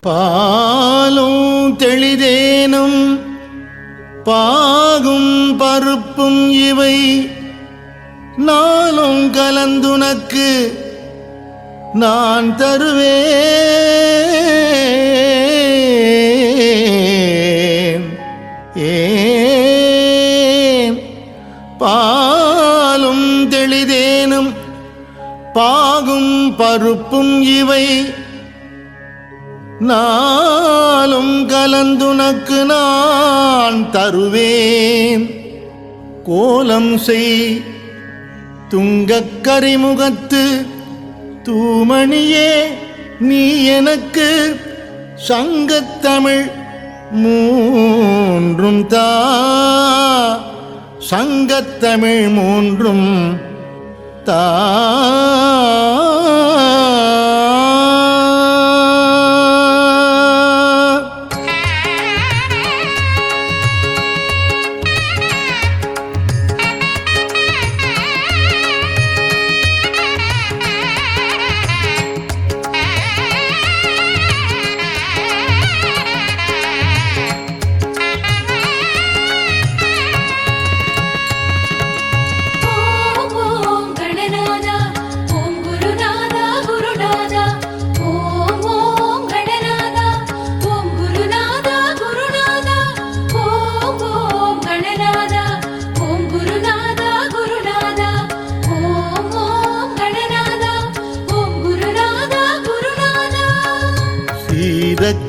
பாலும் தெளிதேனும் பாகும் பருப்பும் இவை நாளும் கலந்துனக்கு நான் தருவேன். பாலும் தெளிதேனும் பாகும் பருப்பும் இவை நாளும் கலந்துனக்கு நான் தருவேன். கோலம் செய் துங்கக் கரிமுகத்து தூமணியே நீ எனக்கு சங்கத்தமிழ் மூன்றும் தா, சங்கத்தமிழ் மூன்றும் தா.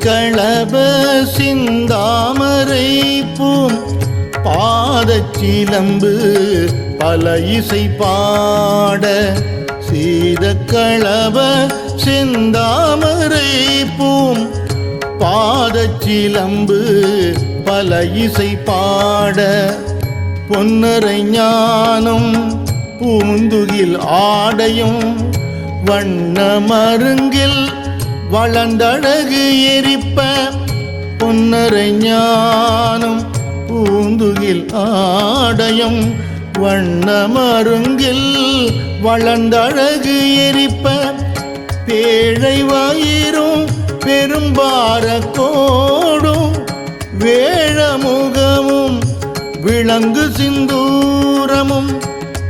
களப சிந்தாமரை பூம் பாதச்சிலம்பு பல இசை பாட. சீதக்களப சிந்தாமரை பூம் பாதச்சிலம்பு பல இசை பாட. பொன்னரை ஞானம் பூந்துகில் ஆடையும் வண்ண மருங்கில் வளர்ந்தழகு எரிப்ப. பொன்னரை ஞானம் பூந்துகில் ஆடையும் வண்ண மருங்கில் வளர்ந்தழகு எரிப்ப. பேழை வயிறும் பெரும்பார கோடும் வேழமுகமும் விளங்கு சிந்தூரமும்.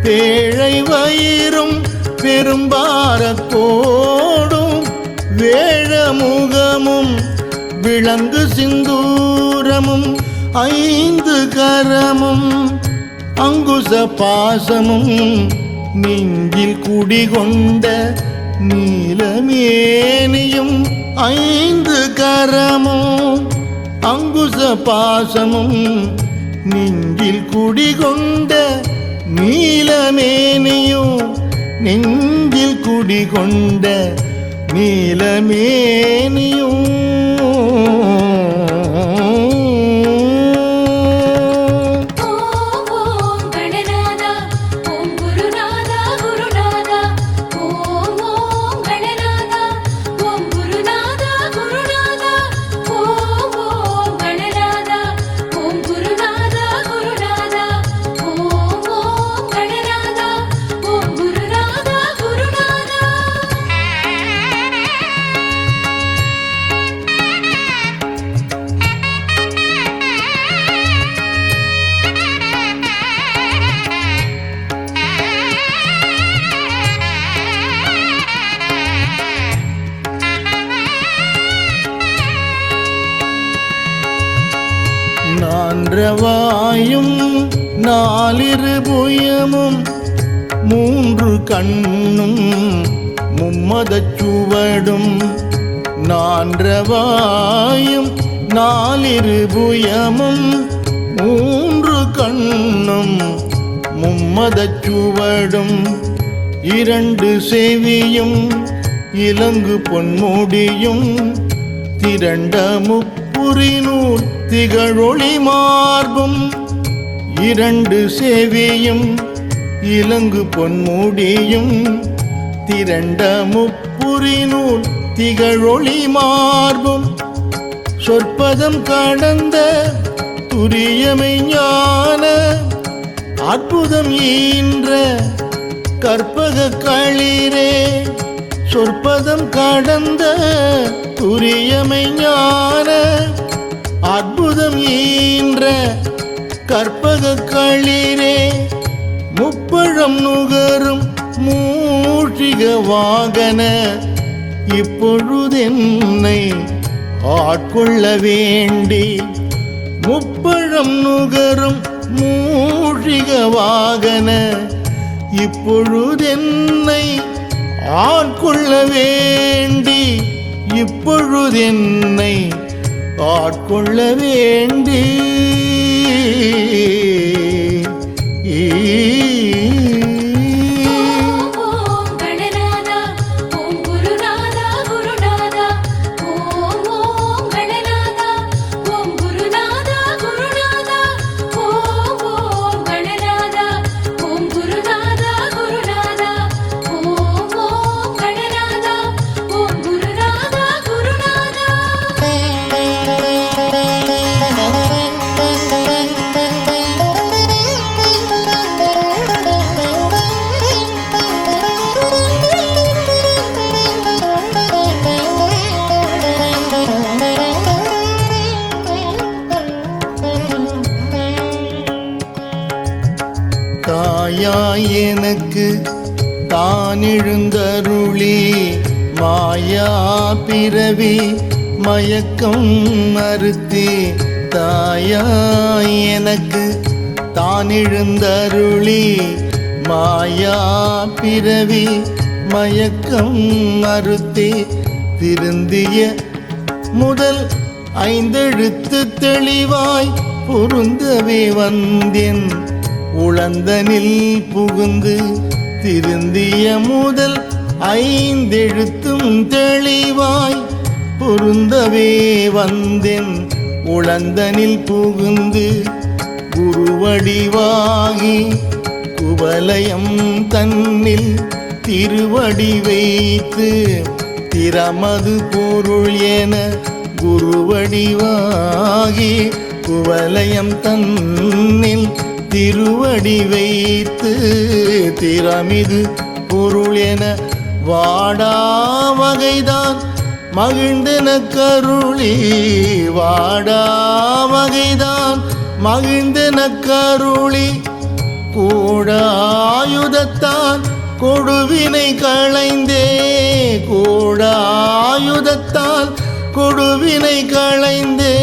பேழை வயிறும் பெரும்பார கோடும் வேழமுகமும் விளங்கு சிந்தூரமும். ஐந்து கரமும் அங்குச பாசமும் நெஞ்சில் குடிகொண்ட நீலமேனியும். ஐந்து கரமும் அங்குச பாசமும் நெஞ்சில் குடிகொண்ட நீலமேனியும். நெஞ்சில் குடிகொண்ட நீலமேனியும். நான்றவாயும் நாலிரு புயமும் மூன்று கண்ணும் மும்மதச் சுவடும். நான்றவாயும் நாலிரு புயமும் மூன்று கண்ணும் மும்மதச் சுவடும். இரண்டு செவியும் இலங்கு பொன்முடியும் திரண்ட முப்புரிநூல் திகழொளி மார்பும். இரண்டு செவியும் இலங்கு பொன்முடியும் திரண்ட முப்புரிநூல் திகழொளி மார்பும். சொற்பதம் கடந்த துரியமை ஞான அற்புதம் ஈன்ற கற்பக களிரே. சொற்பதம் கடந்த துரியமை ஞான அற்புதம் ஈன்ற கற்பக களிரே முப்பழம் நுகரும் மூஷிக வாகன இப்பொழுதென்னை ஆட்கொள்ள வேண்டி முப்பழம் நுகரும் மூஷிக வாகன இப்பொழுதென்னை ஆட்கொள்ள வேண்டி இப்பொழுதென்னை ஆட்கொள்ள வேண்டி தாயாய் எனக்கு தான் எழுந்தருளி மாயா பிறவி மயக்கம் மறுத்தி தாயாய் எனக்கு தான் எழுந்தருளி மாயா பிறவி மயக்கம் மறுத்தி திருந்திய முதல் ஐந்தெழுத்து தெளிவாய் பொருந்தவே வந்தேன் உளந்தனில் புகுந்து திருந்திய முதல் ஐந்தெழுத்தும் தெளிவாய் பொருந்தவே வந்தேன் உளந்தனில் புகுந்து குருவடிவாகி குவலயம் தன்னில் திருவடி வைத்து திறமது பொருள் என குருவடிவாகி குவலயம் தன்னில் திருவடி வைத்து திறமிது பொருள் என வாடா வகைதான் மகிழ்ந்தென கருளி வாடா வகைதான் மகிழ்ந்தென கருளி கோடாயுதத்தான் கொடுவினை களைந்தே கோடாயுதத்தால் கொடுவினை களைந்தே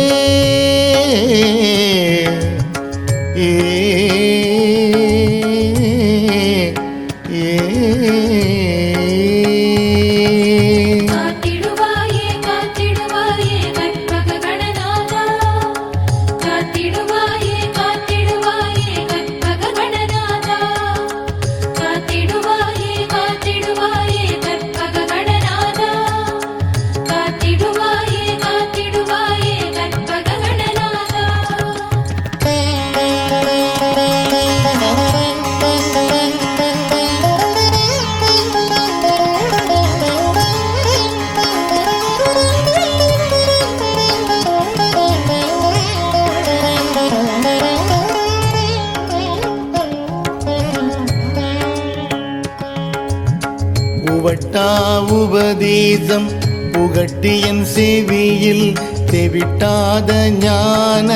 புகட்டா உபதேசம் புகட்டியன் செவியில் தெவிட்டாத ஞான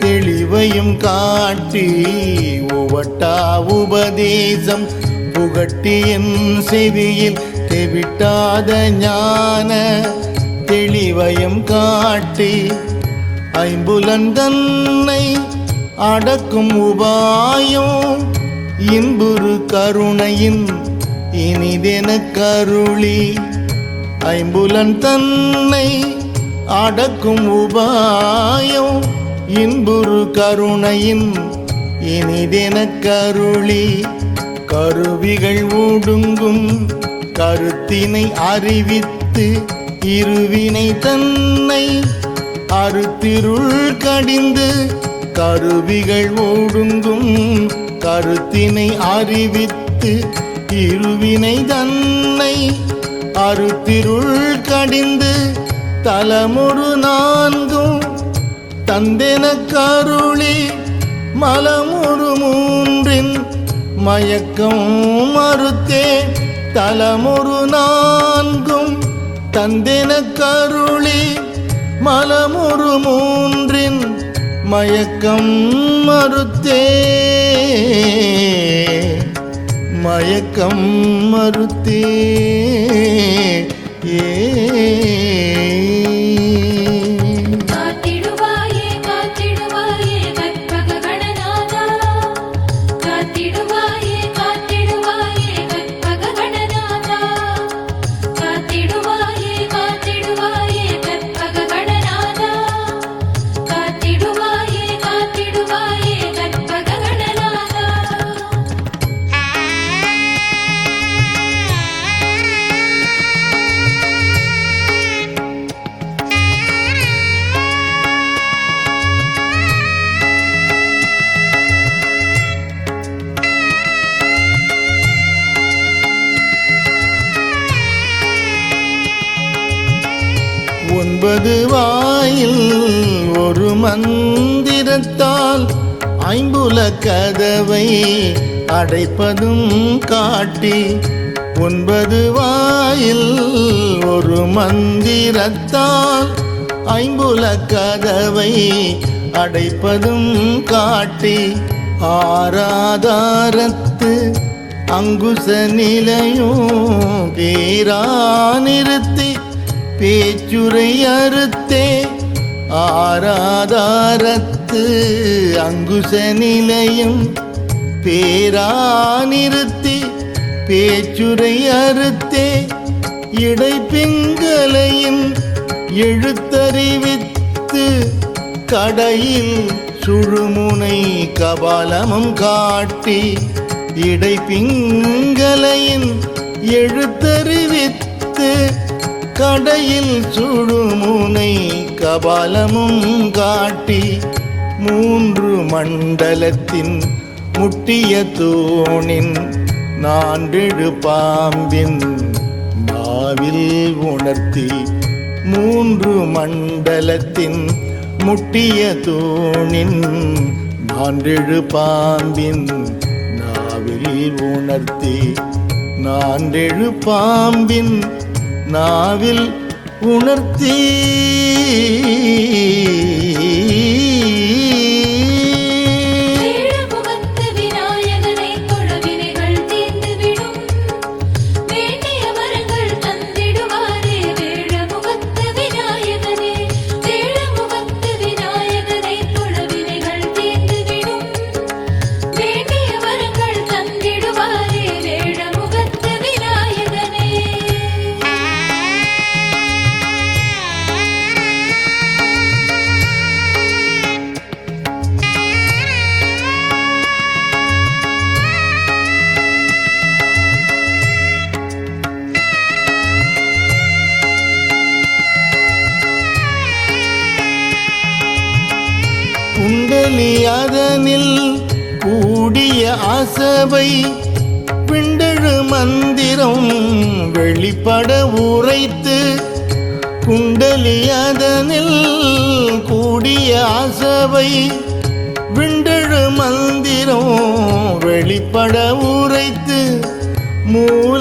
தெளிவையும் காட்டி உவட்டா உபதேசம் புகட்டியன் செவியில் தெவிட்டாத ஞான தெளிவையும் காட்டி ஐம்புலன் தன்னை அடக்கும் உபாயம் இன்புறு கருணையின் இனிதென கருளி ஐம்புலன் தன்னை அடக்கும் உபாயம் இன்புறு கருணையின் இனிதென கருளி கருவிகள் ஒடுங்கும் கருத்தினை அறிவித்து இருவினை தன்னை அறுத்திருள் கடிந்து கருவிகள் ஒடுங்கும் கருத்தினை அறிவித்து இருவினை தன்னை அறுத்திருள் கடிந்து தலமுறு நான்கும் தந்தென கருளி மலமுறு மூன்றின் மயக்கம் மறுத்தே தலமொரு நான்கும் தந்தென கருளி மலமொரு மூன்றின் மயக்கம் மறுத்தே மயக்கம் மறுத்தே ஒன்பது வாயில் ஒரு மந்திரத்தால் ஐம்புல கதவை அடைப்பதும் காட்டி ஒன்பது வாயில் ஒரு மந்திரத்தால் ஐம்புல கதவை அடைப்பதும் காட்டி ஆராதாரத்து அங்குச நிலையும் பேரா நிறுத்தி பேச்சுரை அறுத்தே ஆராதாரத்து அங்குச நிலையும் பேரா நிறுத்தி பேச்சுரை அறுத்தே இடைப்பிங்களையும் எழுத்தறிவித்து கடையில் சுழுமுனை கபாலமும் காட்டி இடைப்பிங்களையும் எழுத்தறிவித்து கடையில் சுழுமுனை கபாலமும் காட்டி மூன்று மண்டலத்தின் முட்டிய தூணின் நான்கெழு பாம்பின் நாவில் உணர்த்தி மூன்று மண்டலத்தின் முட்டிய தூணின் நான்கெழு பாம்பின் நாவில் உணர்த்தி நான்கெழு பாம்பின் நாவில் உணர்த்தி குண்டலி அதனில் கூடிய அசபை பிண்டழு மந்திரம் வெளிப்பட உரைத்து குண்டலி அதனில் கூடிய அசபை விண்டழு மந்திரம் வெளிப்பட உரைத்து மூலாதாரத்தின்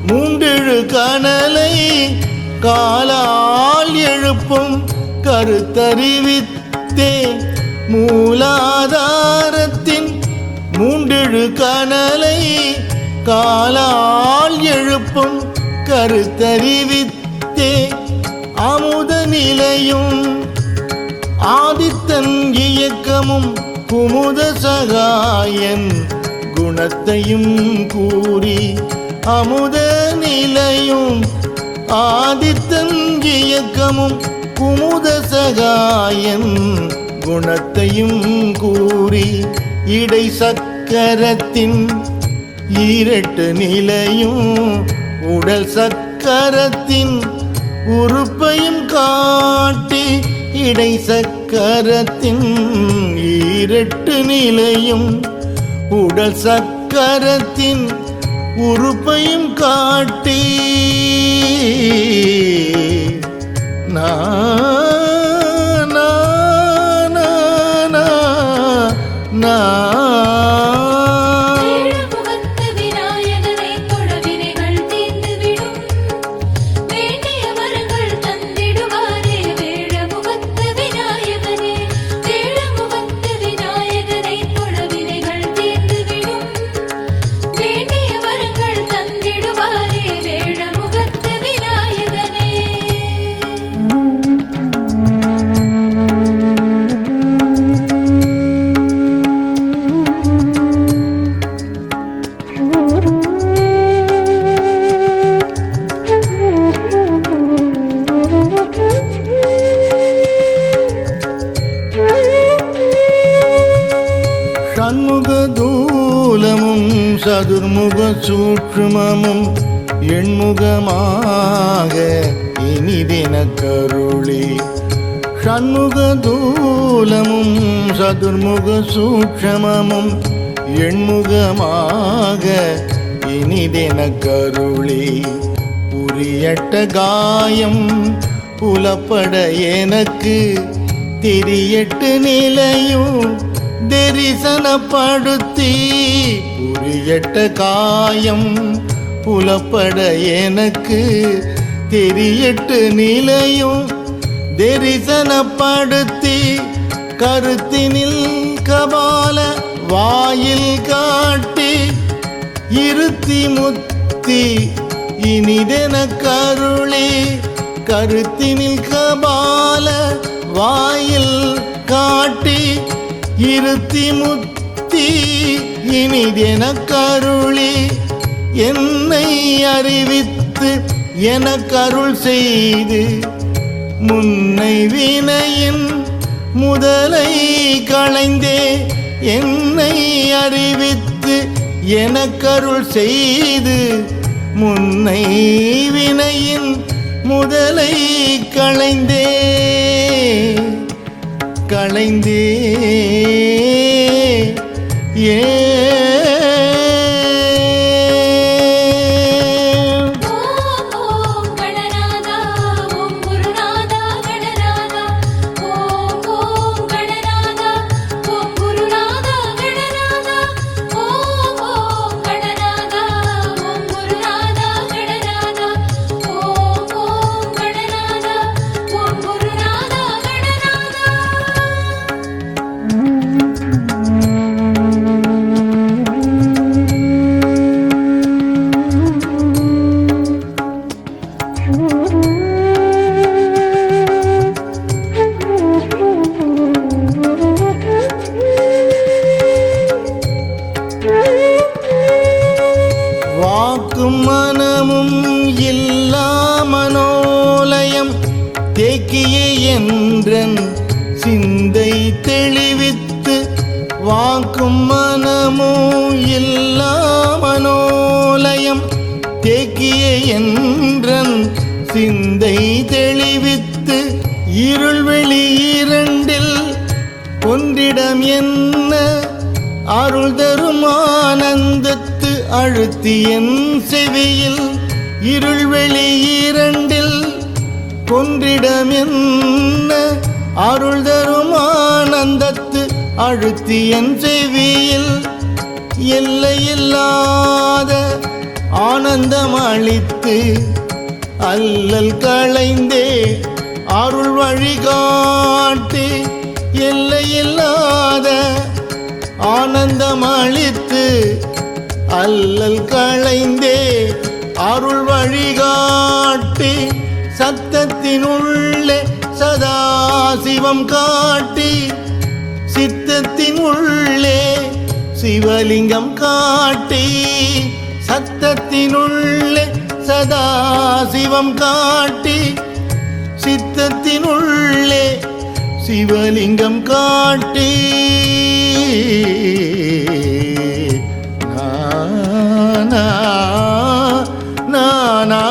மூண்டெழு கனலை காலால் எழுப்பும் கருத்தறிவித்தே மூலாதாரத்தின் மூண்டெழு கனலை காலால் எழுப்பும் கருத்தறிவித்தே அமுத நிலையும் ஆதித்தன் இயக்கமும் குமுத சகாயன் குணத்தையும் கூறி அமுத நிலையும் ஆதித்தன் இயக்கமும் குமுத சகாயன் குணத்தையும் கூறி இடை சக்கரத்தின் ஈரட்டு நிலையும் உடல் சக்கரத்தின் உறுப்பையும் காட்டி இடை சக்கரத்தின் ஈரட்டு நிலையும் உடல் சக்கரத்தின் உறுப்பையும் காட்டி நா நா நா நா நா சதுர்முக சூட்சுமமும் எண்முகமாக இனிதென கருளி ஷண்முக தூலமும் சதுர்முக சூட்சமமும் எண்முகமாக இனிதென கருளி புரியட்ட காயம் புலப்பட எனக்கு திரியட்டு நிலையும் தரிசனப்படுத்தி புரியட்ட காயம் புலப்பட எனக்கு தெரியட்டு நிலையும் தரிசனப்படுத்தி கருத்தினில் கபால வாயில் காட்டி இருத்தி முத்தி இனிதென கருளி கருத்தினில் கபால வாயில் காட்டி இருத்தி முத்தி இனிதென கருளி என்னை அறிவித்து எனக்கருள் செய்து முன்னை வினையின் முதலை களைந்தே என்னை அறிவித்து எனக்கருள் செய்து முன்னை வினையின் முதலை களைந்தே ஏ மனமும் இல்லா மனோலயம் தேக்கிய என்றன் சிந்தை தெளிவித்து வாக்கும் மனமும் இல்லா மனோலயம் தேக்கிய என்றன் சிந்தை தெளிவித்து இருள்வெளி இரண்டில் ஒன்றிடம் என்ன அருள் தரும் ஆனந்தத்து அழுத்தி என் செவியில் இருள்வெளி இரண்டில் ஒன்றிடம் என்ன அருள் தரும் ஆனந்தத்து அழுத்தி என் செவியில் எல்லையில்லாத ஆனந்தம் அளித்து அல்லல் களைந்தே அருள் வழிகாட்டி எல்லையில்லாத ஆனந்தம் அளித்து அல்லல் களைந்தே அருள் வழிகாட்டி சத்தத்தினுள்ளே சதா சிவம் காட்டி சித்தத்தின் உள்ளே சிவலிங்கம் காட்டி சத்தத்தினுள்ளே சதா சிவம் காட்டி சித்தத்தினுள்ளே சிவலிங்கம் காட்டி நானா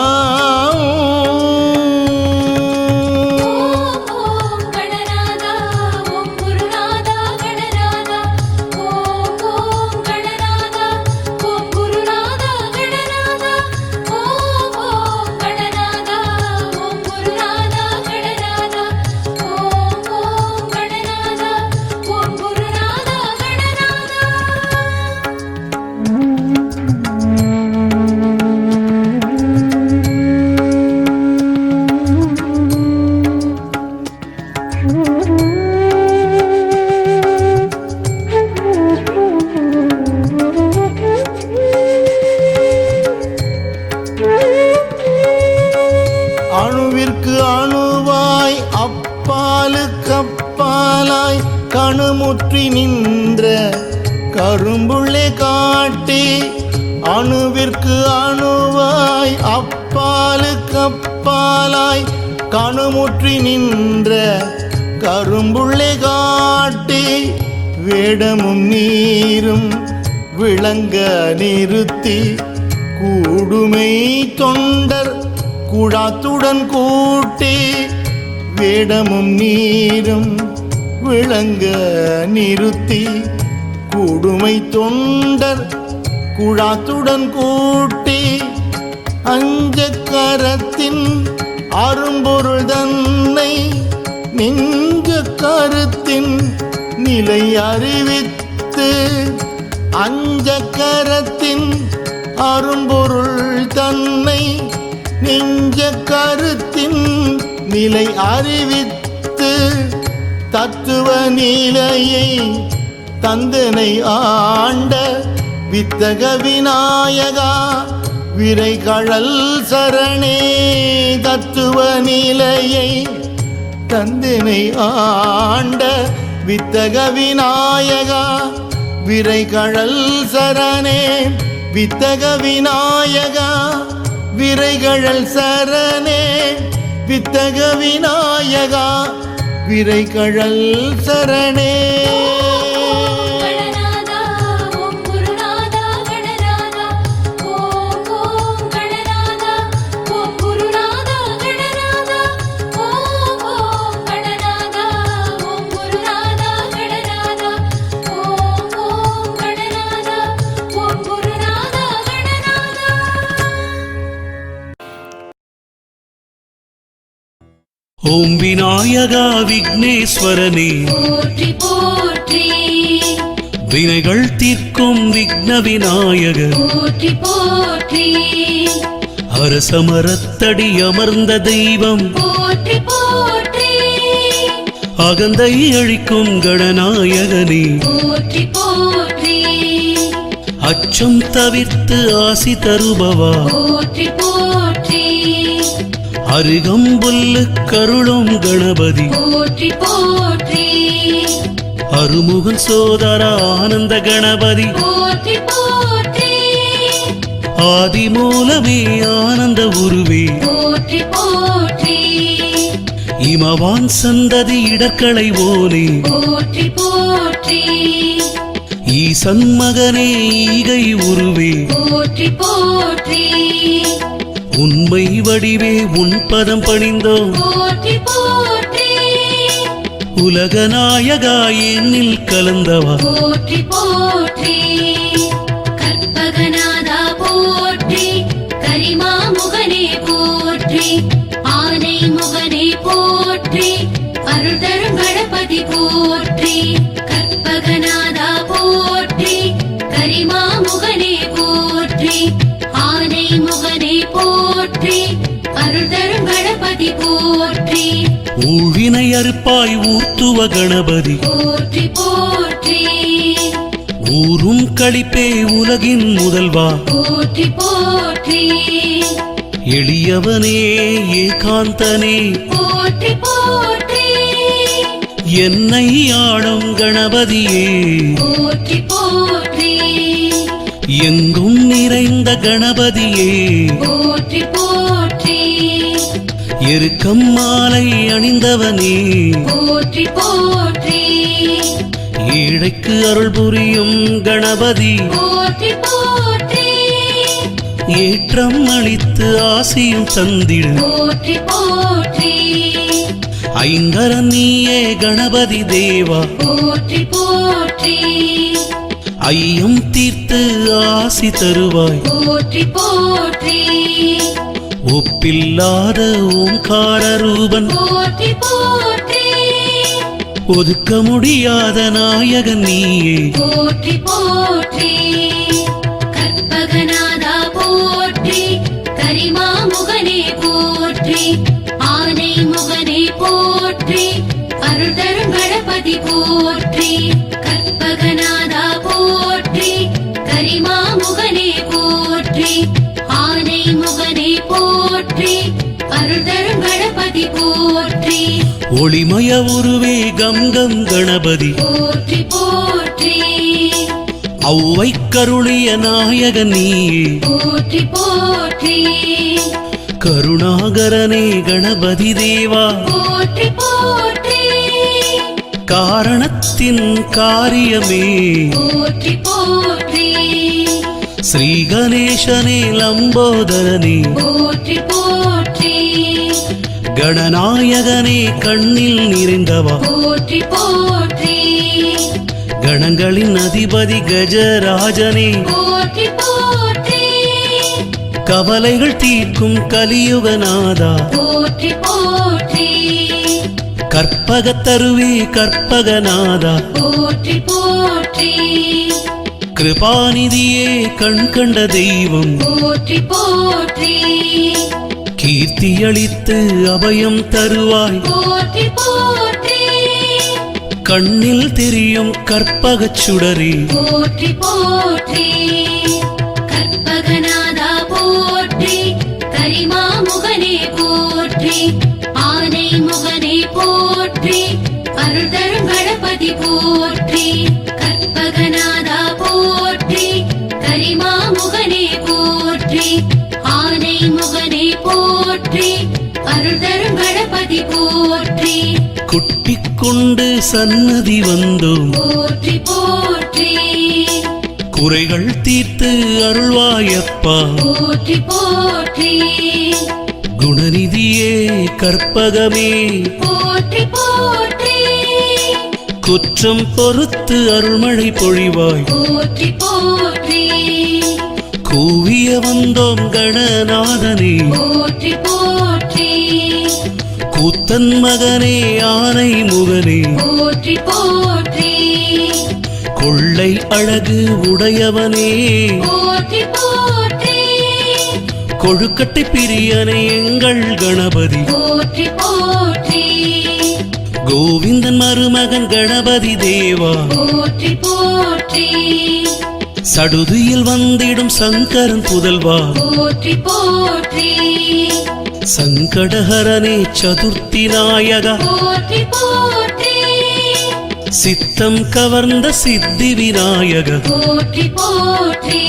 அணுவிற்கு அணுவாய் அப்பாலுக்கு அப்பாலாய் கணுமுற்றி நின்ற கரும்புள்ளே காட்டி அணுவிற்கு அணுவாய் அப்பாலுக்கு அப்பாலாய் கணுமுற்றி நின்ற கரும்புள்ளே காட்டி வேடமும் நீரும் விளங்க நிறுத்தி கூடுமை தொண்டர் குழாத்துடன் கூட்டி வேடமும் நீரும் விளங்க நிறுத்தி கூடுமை தொண்டர் குழாத்துடன் கூட்டி அஞ்ச கரத்தின் அரும்பொருள் தன்னை நெஞ்ச கருத்தின் நிலை அறிவித்து அஞ்ச கரத்தின் அரும்பொருள் தன்னை நெஞ்ச கருத்தின் நிலை அறிவித்து தத்துவ நிலையை தந்தனை ஆண்ட வித்தக விநாயகா விரைகழல் சரணே. தத்துவ நிலையை தந்தனை ஆண்ட வித்தக விநாயகா விரைகழல் சரணே. வித்தக விநாயகா விரைகழல் சரணே. வித்தக விநாயகா விரைகழல் சரணே. ஓம் விநாயகா விக்னேஸ்வரனே போற்றி போற்றி, வினைகள் தீர்க்கும் விக்ன விநாயகர் போற்றி போற்றி, அரசமரத்தடி அமர்ந்த தெய்வம் போற்றி போற்றி, அகந்தை அழிக்கும் கணநாயகனே போற்றி போற்றி, அச்சம் தவிர்த்து ஆசி தருபவா போற்றி போற்றி, அருகம்புல்லு கருளும் கணபதி போற்றி போற்றி, அருமுகன் சோதர ஆனந்த கணபதி போற்றி போற்றி, ஆதி மூலமே ஆனந்த உருவே போற்றி போற்றி, இமவான் சந்ததி இடர்களை ஓனே போற்றி போற்றி, ஈசன் மகனே ஈகை உருவே போற்றி போற்றி, உண்மை வடிவே உன் பதம் பணிந்தோம் போற்றி போற்றி, உலகநாயகா என்னில் கலந்தவா போற்றி போற்றி, கற்பகநாதா போற்றி, கரிமா முகனே போற்றி, ஆனை முகனே போற்றி, அருள்தரும் கணபதி போற்றி, கற்பகநாதா போற்றி, கரிமா முகனே போற்றி, ஆனை முகனே போற்றி, அருள்தரும் கணபதி போற்றி, ஊழினை அறுப்பாய் ஊர்த்துவ கணபதி போற்றி போற்றி, ஊரும் களிப்பே உலகின் முதல்வா போற்றி போற்றி, எளியவனே ஏகாந்தனே போற்றி போற்றி, என்னை ஆளும் கணபதியே போற்றி போற்றி, எங்கும் நிறைந்த கணபதியே போற்றி போற்றி, எருக்கம் மாலை அணிந்தவனே போற்றி போற்றி, ஏழைக்கு அருள் புரியும் கணபதி போற்றி போற்றி, ஏற்றம் அளித்து ஆசியும் தந்திடு போற்றி போற்றி, ஐங்கரன் நீயே கணபதி தேவா போற்றி போற்றி, ஐயம் தீர்த்து ஆசி தருவாய் போற்றி போற்றி, ஒப்பில்லாத ஓங்கார ரூபன் போற்றி போற்றி, ஒதுக்க முடியாத நாயகன் நீயே போற்றி போற்றி, கற்பகநாதா போற்றி, கரிமா முகனே போற்றி, ஆனை முகனே போற்றி, அருள்தரும் கணபதி போற்றி, கற்பகநாதா போற்றி, கரிமா முகனே போற்றி, ஆனை முகனே போற்றி, அருள்தரும் கணபதி போற்றி, ஒளிமய உருவே கங்கம் கணபதி போற்றி போற்றி, ஔவை கருளிய நாயகன் நீயே போற்றி போற்றி, கருணாகரனே கணபதி தேவா போற்றி போற்றி, காரணத்தின் காரியமே போற்றி போற்றி ஸ்ரீ கணேசனே லம்போதரனே போற்றி போற்றி கணநாயகனே கண்ணில் நிறைந்தவா போற்றி போற்றி கணங்களின் அதிபதி கஜராஜனே போற்றி போற்றி கவலைகள் தீர்க்கும் கலியுகநாதா போற்றி போற்றி கற்பகத்தருவே கற்பகநாதா போற்றி போற்றி கிருபாநிதியே கண் கண்ட தெய்வம் போற்றி போற்றி கீர்த்தியளித்து அபயம் தருவாய் போற்றி போற்றி கண்ணில் தெரியும் கற்பகச் சுடரே போற்றி போற்றி கற்பகநாதா போற்றி கரிமாமுகனே போற்றி ஆனை முகனே போற்றி அருள்தரும் கணபதி போற்றி கற்பகநாதா போற்றி கரிமாமுகனே போற்றி ஆனை முகனே போற்றி அருள்தரும் கணபதி போற்றி குட்டிக் கொண்டு சன்னதி வந்தோம் போற்றி போற்றி குறைகள் தீர்த்து அருள்வாயப்பா போற்றி போற்றி குணநிதியே கற்பகமே போற்றி போற்றி குற்றம் பொறுத்து அருள்மழை பொழிவாய் போற்றி போற்றி கூவிய வந்தோம் கணநாதனே போற்றி போற்றி கூத்தன் மகனே ஆனை முகனே போற்றி போற்றி கொள்ளை அழகு உடையவனே போற்றி போற்றி கொழுக்கட்டை பிரியனே எங்கள் கணபதி போற்றி போற்றி கோவிந்தன் மருமகன் கணபதி தேவா போற்றி போற்றி சடுதியில் வந்திடும் சங்கரன் புதல்வா போற்றி போற்றி சங்கடஹரனே சதுர்த்தி நாயகா போற்றி போற்றி சித்தம் கவர்ந்த சித்தி விநாயக போற்றி போற்றி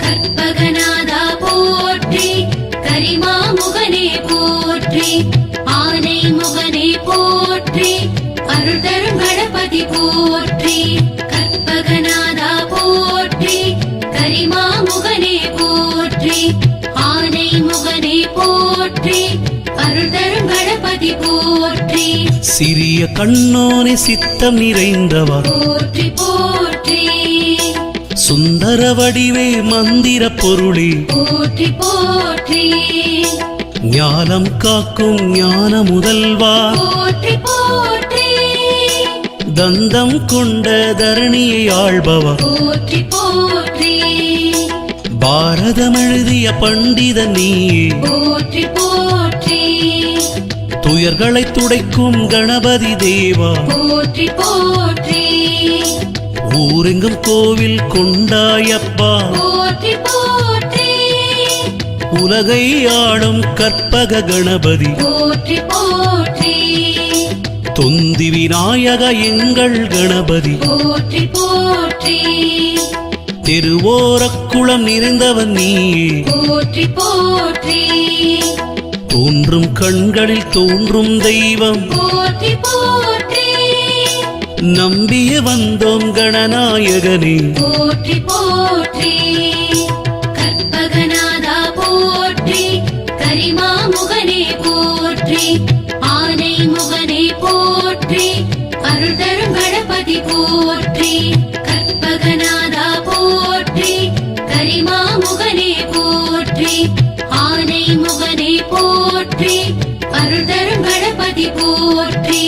கற்பகநாதா போற்றி கரிமாமுகனே போற்றி ஆனை முகனே போற்றி அருள்தரும் கணபதி போற்றி கற்பகநாதா போற்றி கரிமாமுகனே போற்றி ஆனை முகனே போற்றி அருள்தரும் கணபதி போற்றி சிறிய கண்ணோனே சித்தம் நிறைந்தவா போற்றி போற்றி சுந்தர வடிவே மந்திர பொருளே போற்றி போற்றி ஞானம் காக்கும் ஞான முதல்வா போற்றி போற்றி தந்தம் கொண்ட தரணியை ஆள்பவா போற்றி போற்றி பாரதம் எழுதிய பண்டித நீயே போற்றி போற்றி துயர்களை துடைக்கும் கணபதி தேவா போற்றி போற்றி ஊரெங்கும் கோவில் கொண்டாயப்பா போற்றி போற்றி உலகை ஆளும் கற்பக கணபதி போற்றி போற்றி தொந்தி விநாயக எங்கள் கணபதி போற்றி போற்றி திருவோரக்குளம் நிறைந்தவன் நீயே போற்றி போற்றி தோன்றும் கண்களில் தோன்றும் தெய்வம் போற்றி போற்றி நம்பிய வந்தோம் கணநாயகனே போற்றி போற்றி கற்பகநாதா போற்றி கரிமாமுகனே போற்றி ஆனை முகனே போற்றி அருள்தரும் கணபதி போற்றி கற்பகநாதா போற்றி கரிமாமுகனே போற்றி ஆனை முகனே போற்றி அருள்தரும் கணபதி போற்றி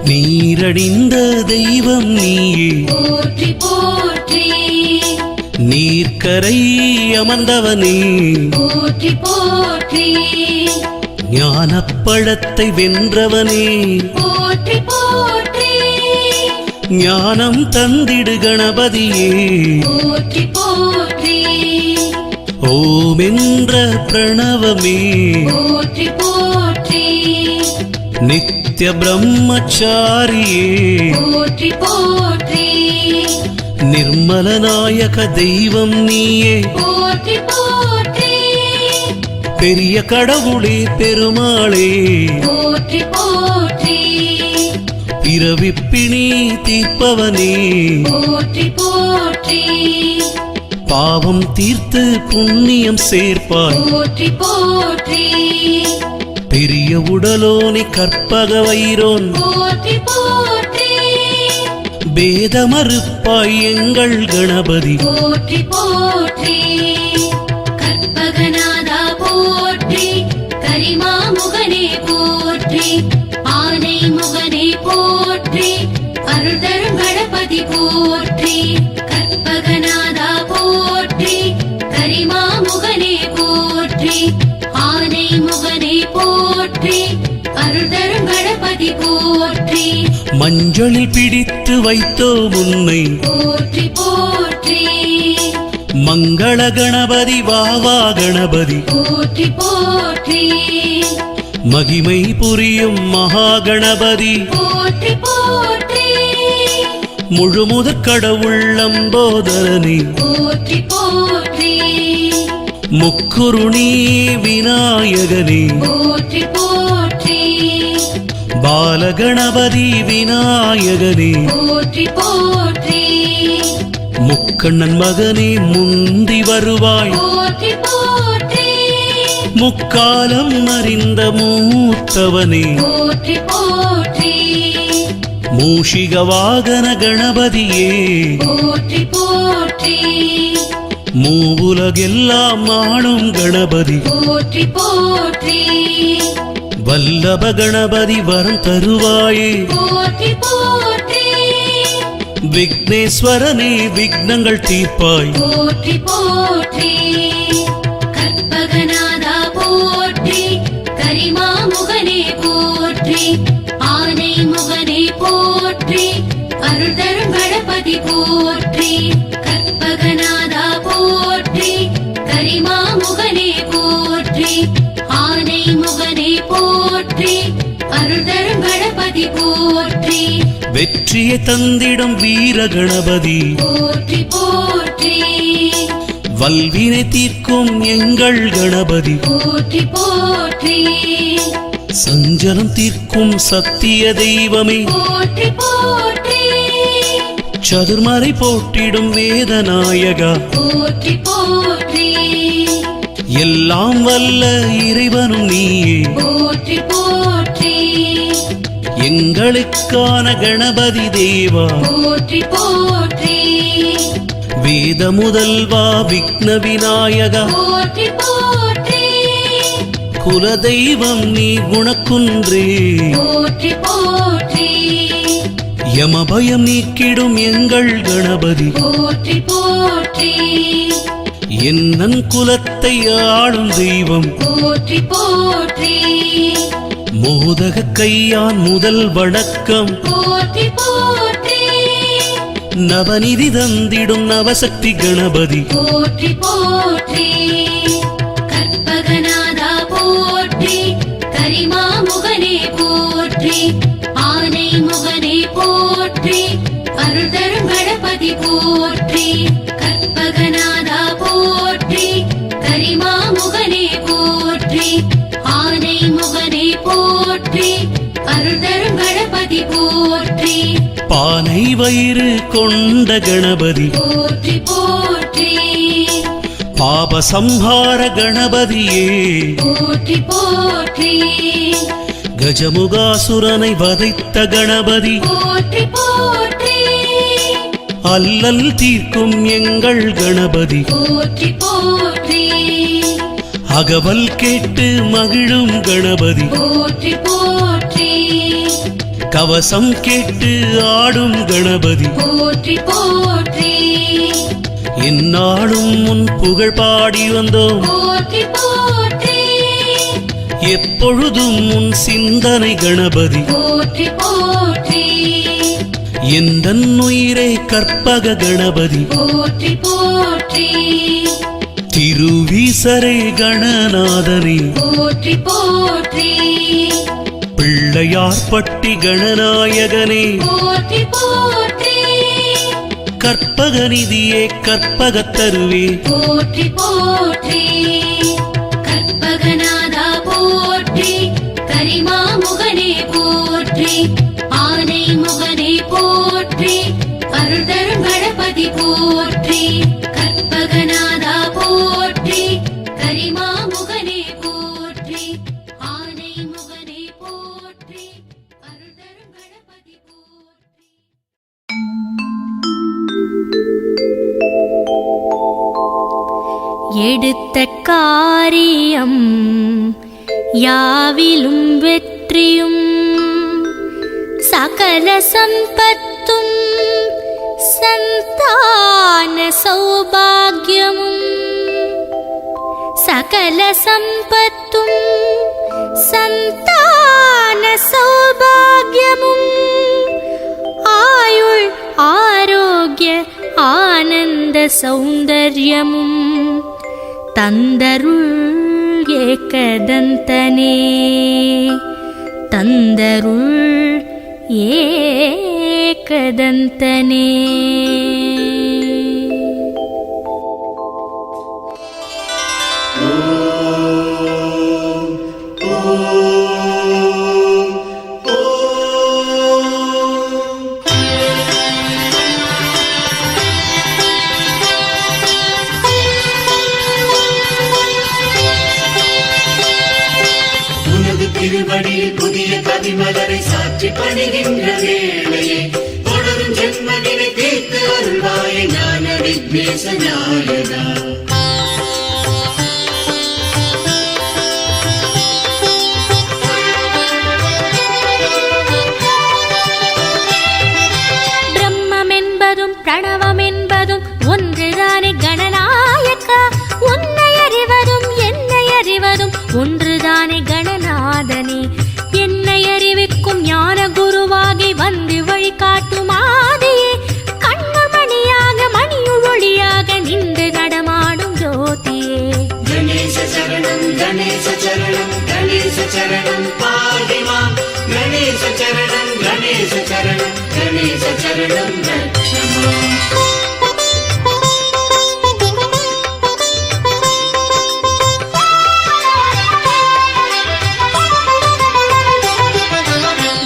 நீரடிந்த தெய்வம் நீயே போற்றி போற்றி நீர்க்கரை அமர்ந்தவனே போற்றி போற்றி ஞானப்பழத்தை வென்றவனே போற்றி போற்றி ஞானம் தந்திடு கணபதியே போற்றி போற்றி ஓம் என்ற பிரணவமே போற்றி போற்றி நித்ய பிரம்மச்சாரியே போற்றி போற்றி நிர்மலநாயக தெய்வம் நீயே போற்றி போற்றி பெரிய கடவுளே பெருமாளே போற்றி போற்றி பிறவிப்பிணி தீர்ப்பவனே போற்றி போற்றி பாவம் தீர்த்து புண்ணியம் சேர்ப்பாய் போற்றி போற்றி பெரிய உடலோனி கற்பக வைரோன் போற்றி போற்றி பேதமறுப்பாய் எங்கள் கணபதி போற்றி போற்றி கற்பகநாதா போற்றி கரிமாமுகனே போற்றி ஆனை முகனே போற்றி அருள்தரும் கணபதி போற்றி கற்பகநாதா போற்றி கரிமாமுகனே போற்றி ஆனை முகனே போற்றி அருள்தரும் கணபதி போற்றி மஞ்சளில் பிடித்து வைத்தோம் உன்னை போற்றி போற்றி மங்கள கணபதி வாவா கணபதி போற்றி போற்றி மகிமை புரியும் மகா கணபதி போற்றி போற்றி முழுமுதற் கடவுள் லம்போதரனே போற்றி போற்றி முக்குருணி விநாயகனே போற்றி போற்றி பாலகணபதி விநாயகனே போற்றி போற்றி முக்கண்ணன் மகனே முந்தி வருவாய் போற்றி போற்றி முக்காலம் அறிந்த மூத்தவனே போற்றி போற்றி மூஷிக வாகன கணபதியே போற்றி போற்றி மூவுலகெல்லாம் ஆளும் கணபதி போற்றி போற்றி வல்லப கணபதி வரம் தருவாயே போற்றி போற்றி விக்னேஸ்வரனே விக்னங்கள் தீர்ப்பாய் போற்றி போற்றி கற்பகநாதா போற்றி கரிமாமுகனே போற்றி ஆனை முகனே போற்றி அருள்தரும் கணபதி போற்றி கற்பகநாதா போற்றி கரிமாமுகனே போற்றி ஆனை முகனே போற்றி அருள்தரும் கணபதி போற்றி வெற்றியை தந்திடும் வீர கணபதி போற்றி போற்றி வல்வினை தீர்க்கும் எங்கள் கணபதி போற்றி போற்றி சஞ்சலம் தீர்க்கும் சத்திய தெய்வமே போற்றி போற்றி சதுர்மறை போற்றிடும் வேதநாயகா போற்றி போற்றி எல்லாம் வல்ல இறைவனும் நீயே போற்றி போற்றி எங்களுக்கான கணபதி தேவா போற்றி போற்றி வேத முதல்வா விக்ன விநாயகா போற்றி போற்றி குலதெய்வம் நீ குணக்குன்றே போற்றி போற்றி யமபயம் நீக்கிடும் எங்கள் கணபதி போற்றி போற்றி என்னன் குலத்தை ஆளும் தெய்வம் போற்றி போற்றி மோதக கையான் முதல் வணக்கம் போற்றி போற்றி நவநிதி தந்திடும் நவசக்தி கணபதி போற்றி போற்றி கற்பகநாதா போற்றி கரிமாமுகனே போற்றி ஆனை முகனே போற்றி அருள்தரும் கணபதி போற்றி கற்பகநாதா போற்றி கரிமாமுகனே போற்றி ஆனை முகனே போற்றி அருள்தரும் கணபதி போற்றி பானை வயிறு கொண்ட கணபதி போற்றி போற்றி பாப சம்ஹார கணபதியே போற்றி போற்றி கஜமுகாசுரனை வதைத்த கணபதி போற்றி போற்றி அல்லல் தீர்க்கும் எங்கள் கணபதி போற்றி போற்றி அகவல் கேட்டு மகிழும் கணபதி போற்றி போற்றி கவசம் கேட்டு ஆடும் கணபதி போற்றி போற்றி எந்நாளும் உன் புகழ் பாடி வந்தோம் போற்றி போற்றி எப்பொழுதும் உன் சிந்தனை கணபதி போற்றி போற்றி எந்தன் உயிரே கற்பக கணபதி போற்றி போற்றி திருவீசரே கணநாதனே போற்றி போற்றி பிள்ளையார்பட்டி கணநாயகனே போற்றி போற்றி கற்பகநிதியே கற்பகத்தருவே போற்றி போற்றி கற்பகநாதா போற்றி கரிமாமுகனே போற்றி ஆனை முகனே போற்றி, அருள் தரும் கணபதி போற்றி, கற்பகநாதா போற்றி, கரிமா முகனே போற்றி, ஆனை முகனே போற்றி, அருள் தரும் கணபதி போற்றி. எடுத்த காரியம் யாவிலும் வெற்றியும், சகல சம்பத்தும் சந்தான சௌபாகியமும், சகல சம்பத்தும் சந்தான சௌபாகியமும், ஆயுள் ஆரோக்கிய ஆனந்த சௌந்தர்யமும் தந்தருள் ஏகதந்தனே, தந்தருள் ஏகதந்தனே. திருவடியில் புதிய கவிமலரை சாற்றி பணிகின்ற வேளையே, தொடரும் ஜென்மவினை தீர்த்து அருள்வாயே ஞான விக்னேச நாயகா. பிரம்மம் என்பதும் பிரணவம் என்பதும் ஒன்றுதானே கணநாயக்கா, உன்னை அறிவதும் என்னை அறிவதும் ஒன்றுதானே கணநாதனே, என்னை அறிவிக்கும் ஞான குருவாகி வந்து வழிகாட்டும் ஆதியே, கண்ணுள் மணியாக மணியுள் ஒளியாக நின்று நடமாடும் ஜோதியே. கணேச சரணம் கணேச சரணம் கணேச சரணம் பாகிமாம், கணேச சரணம் கணேச சரணம் கணேச சரணம் ரட்சமாம்.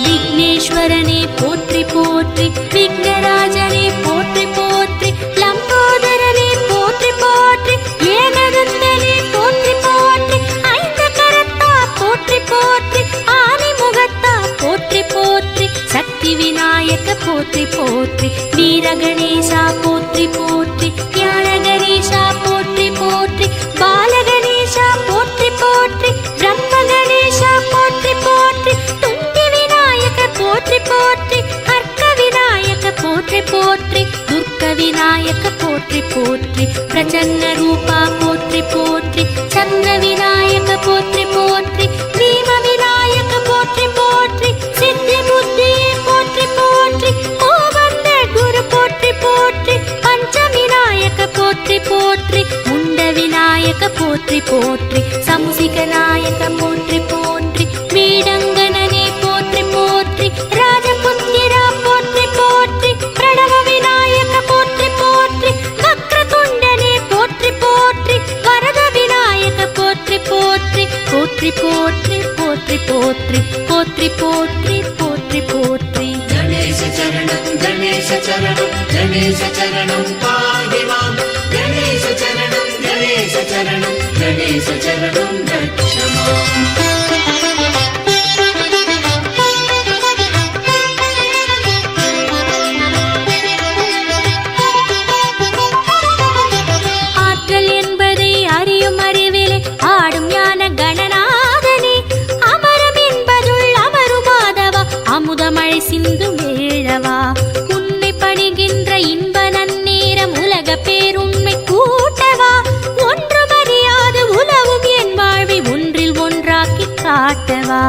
விக்னேஸ்வரனே போற்றி போற்றி, விக்னராஜனே போற்றி போற்றி, லம்போதரனே போற்றி போற்றி, ஏகதந்தனே போற்றி போற்றி, ஐந்து கரத்தா போற்றி போற்றி, ஆனை முகத்தா போற்றி போற்றி, சக்தி விநாயக போற்றி போற்றி, வீர கணேசா போற்றி போற்றி, ஞான கணேசா போற்றி போற்றி, பால கணேசா போற்றி போற்றி, பிரம்ம கணேசா போற்றி போற்றி, துண்டி விநாயக போற்றி போற்றி, அர்க்க விநாயக போற்றி போற்றி, துர்க்க விநாயக போற்றி போற்றி, பிரசன்ன ரூபா போற்றி போற்றி, சந்திர விநாயக போற்றி போற்றி, பீம விநாயக போற்றி போற்றி, சித்தி புத்தியே போற்றி போற்றி, கோவர்த்த குரு போற்றி போற்றி, பஞ்ச விநாயக போற்றி போற்றி, முண்ட விநாயக போற்றி போற்றி, சம்சிக நாயக போற்றி போற்றி, வீடங்கணனே போற்றி போற்றி, ராஜபுத்திரா போற்றி போற்றி, பிரணவ விநாயக போற்றி போற்றி, வக்ரதுண்டனே போற்றி போற்றி, வரத விநாயக போற்றி போற்றி, போற்றி போற்றி போற்றி போற்றி, போற்றி போற்றி போற்றி போற்றி. கணேச சரணம் கணேச சரணம் கணேச சரணம் பாகிமாம், கணேச சரணம் கணேச சரணம் கணேச சரணம் ரட்சமாம். ஆற்றல் என்பதை அறியும் அறிவிலே ஆடும் ஞான கணநாதனே, அமரம் என்பதுள் அமருமாதவா, அமுதமழை சிந்தும் வேழவா, உன்னை பணிகின்ற இன்ப நன்னேரம் உலக பேருண்மை கூட்டவா, ஒன்றுமறியாது உலவும் என் வாழ்வை ஒன்றில் ஒன்றாக்கி காட்டவா.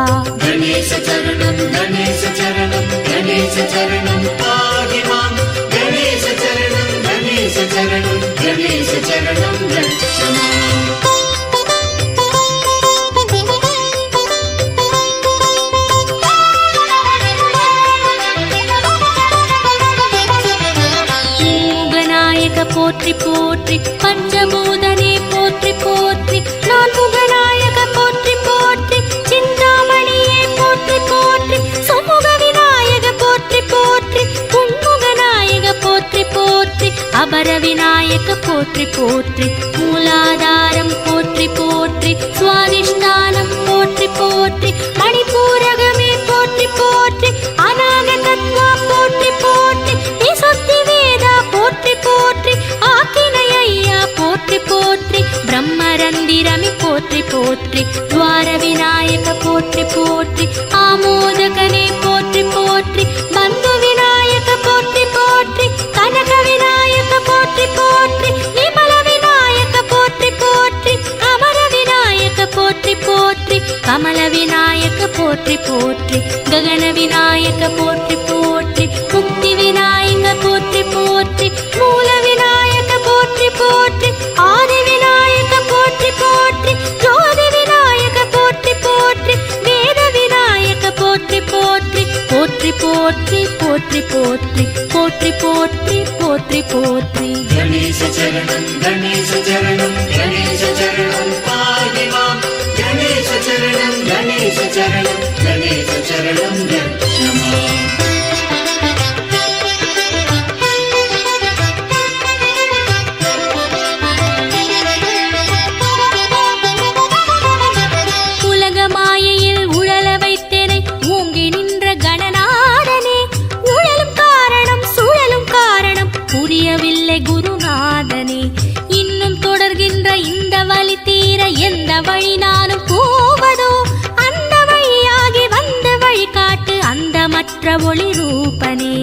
கணேச சரணம் கணேச சரணம் கணேச சரணம் பாகிமாம், கணேச சரணம் கணேச சரணம் கணேச சரணம் ரட்சமாம். மூகநாயக போற்றி போற்றி, பஞ்சபூதனே போற்றி போற்றி, நான்முகநாயக போற்றி போற்றி, சிந்தாமணியே போற்றி போற்றி, சுமுக விநாயக போற்றி போற்றி போற்றி மூலாதாரம் போற்றி போற்றி சுவாதிஷ்டானம் போற்றி போற்றி மணிப்பூரகமே போற்றி போற்றி அநாக தத்வா போற்றி போற்றி விசுத்தி வேதா போற்றி போற்றி ஆக்கினையா போற்றி போற்றி பிரம்மரந்திரமி போற்றி போற்றி துவார விநாயக போற்றி போற்றி ஆமோதகனே போற்றி போற்றி பந்து விநாயக போற்றி போற்றி கனக விநாயக போற்றி போற்றி விமல விநாயக போற்றி போற்றி அமர விநாயக போற்றி போற்றி கமல விநாயக போற்றி போற்றி ககன விநாயக போற்றி போற்றி முக்தி விநாயக போற்றி போற்றி மூல விநாயக போற்றி போற்றி ஆதி விநாயக போற்றி போற்றி ஜோதி விநாயக போற்றி போற்றி வேத விநாயக போற்றி போற்றி போற்றி போற்றி போற்றி போற்றி போற்றி போற்றி போற்றி போற்றி गणेश चरणं पाहि मां गणेश चरणं क्षमा உலக மாயையில் உழல வைத்தேனை ஓங்கி நின்ற கணநாதனே உழலும் காரணம் சுழலும் காரணம் புரியவில்லை குருநாதனே இன்னும் தொடர்கின்ற இந்த வழி தீர எந்த வழி நானும் போவதோ அந்த வழியாகி வந்த வழி காட்டு அந்த மற்ற ஒளி ரூபனே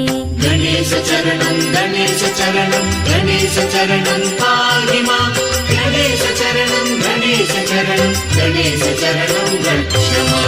गणेश चरणं पाहि मां गणेश चरणं क्षमा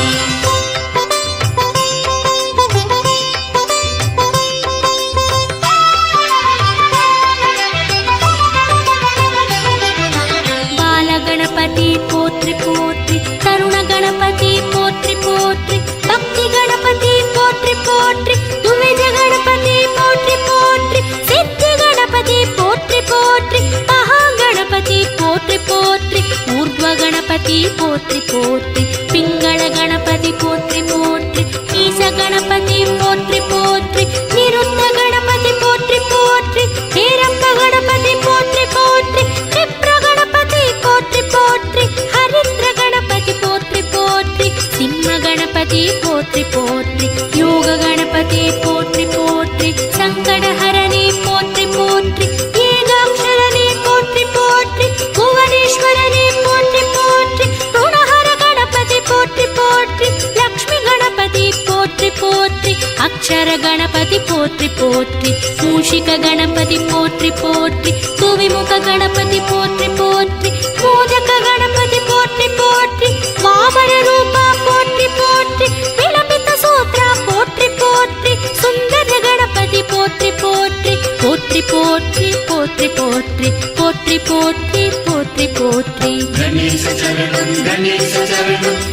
பாலகணபதி போற்றி போற்றி தருண கணபதி போற்றி போற்றி பக்தி கணபதி போற்றி போற்றி துவிஜ கணபதி போற்றி போற்றி சித்தி கணபதி போற்றி போற்றி மகா கணபதி போற்றி போற்றி ஊர்த்வ கணபதி போற்றி போற்றி பிங்கள கணபதி போற்றி போற்றி ஈச கணபதி போற்றி போற்றி நிருத்த கணபதி போற்றி போற்றி ஹேரம்ப கணபதி போற்றி போற்றி கிப்ர கணபதி போற்றி போற்றி ஹரித்ர கணபதி போற்றி போற்றி சிம்ம கணபதி போற்றி போற்றி யோக கணபதி போற்றி போற்றி சங்கடஹரணி போற்றி போற்றி ஏகாட்சரனே போற்றி போற்றி புவனேஸ்வரனே போற்றி போற்றி ருணஹர கணபதி போற்றி போற்றி லக்ஷ்மி கணபதி போற்றி போற்றி அக்ஷர கணபதி போற்றி போற்றி மூஷிக கணபதி போற்றி போற்றி துவிமுக கணபதி போற்றி போற்றி மோதக கணபதி போற்றி போற்றி வாமன ரூபா போற்றி போற்றி விலம்பித சூத்ரா போற்றி போற்றி சுந்தர கணபதி போற்றி போற்றி போற்றி போற்றி போற்றி போற்றி போற்றி போற்றி போற்றி போற்றி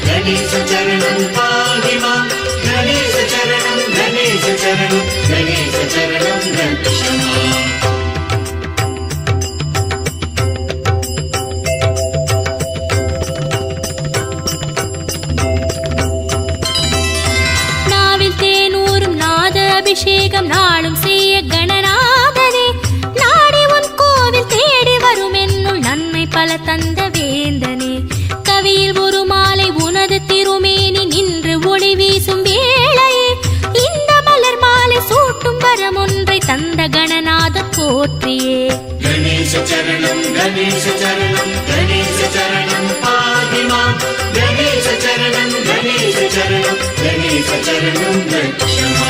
गणेश चरणं पाहि मां गणेश चरणं क्षमा நாவில் தேனூரும் நாத அபிஷேகம் நாளும் செய்ய கணநாதனே நாடி உன் கோவில் தேடி வரும் என்னுள் நன்மை பல தந்த வேந்தனே கவியில் ஒரு மாலை உனது திருமேனி நின்று ஒளி வீசும் வேளையே இந்த மலர் மாலை சூட்டும் வரம் ஒன்றை தந்த கணநாத போற்றியே गणेश चरणं पाहि मां गणेश चरणं क्षमा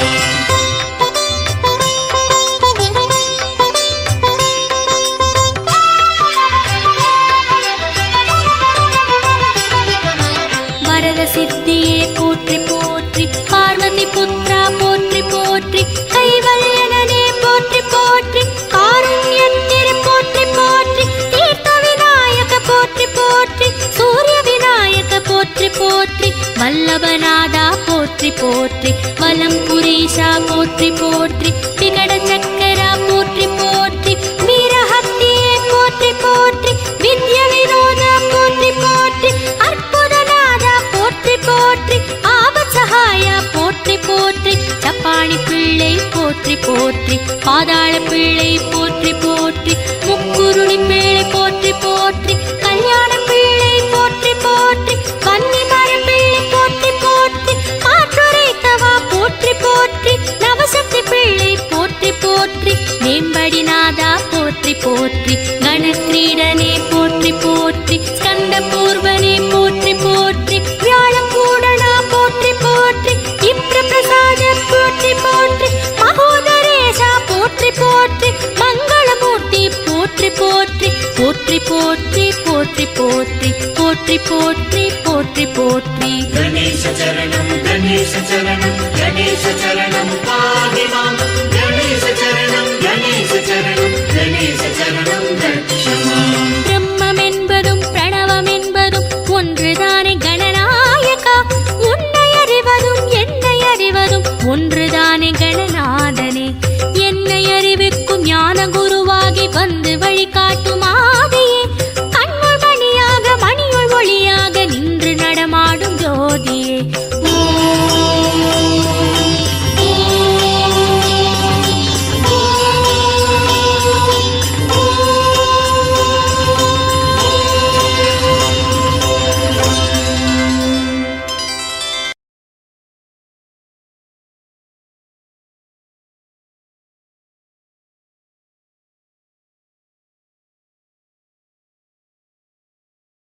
வரத சித்தியே போற்றி போற்றி பார்வதி புத்ரா போற்றி போற்றி கைவல்யனே போற்றி போற்றி காருண்யத்திரு போற்றி போற்றி தீர்த்த விநாயக போற்றி போற்றி சூரிய விநாயக போற்றி போற்றி வல்லபநாதா போற்றி போற்றி வலம்புரீஷா போற்றி போற்றி விகட சக்கரா போற்றி போற்றி வீரஹத்தியே போற்றி போற்றி வித்ய வினோதா போற்றி போற்றி அற்புதநாதா போற்றி போற்றி ஆபத் சகாயா போற்றி போற்றி போற்றி சப்பாணி பிள்ளை போற்றி போற்றி பாதாள பிள்ளை போற்றி போற்றி முக்குருளி பிள்ளை போற்றி போற்றி கல்யாண பிள்ளை போற்றி போற்றி கன்னிமர பிள்ளை போற்றி போற்றி காற்றுரைத்தவா போற்றி போற்றி நவசக்தி பிள்ளை போற்றி போற்றி மேம்படி நாதா போற்றி போற்றி கணக்கிரீடனே போற்றி போற்றி ஸ்கந்த பூர்வனே போற்றி போற்றி வியாழம் பூடனா போற்றி போற்றி இப்ர பிரசாத போற்றி போற்றி மகோதரேசா போற்றி போற்றி மங்களமூர்த்தி போற்றி போற்றி போற்றி போற்றி போற்றி போற்றி போற்றி போற்றி போற்றி போற்றி गणेश चरणं गणेश चरणं गणेश चरणं पाहि मां गणेश चरणं गणेश चरणं गणेश चरणं रक्ष माम् பிரம்மம் என்பதும் பிரணவம் என்பதும் ஒன்றுதானே கணநாயகா உன்னை அறிவதும் என்னை அறிவதும் ஒன்றுதான்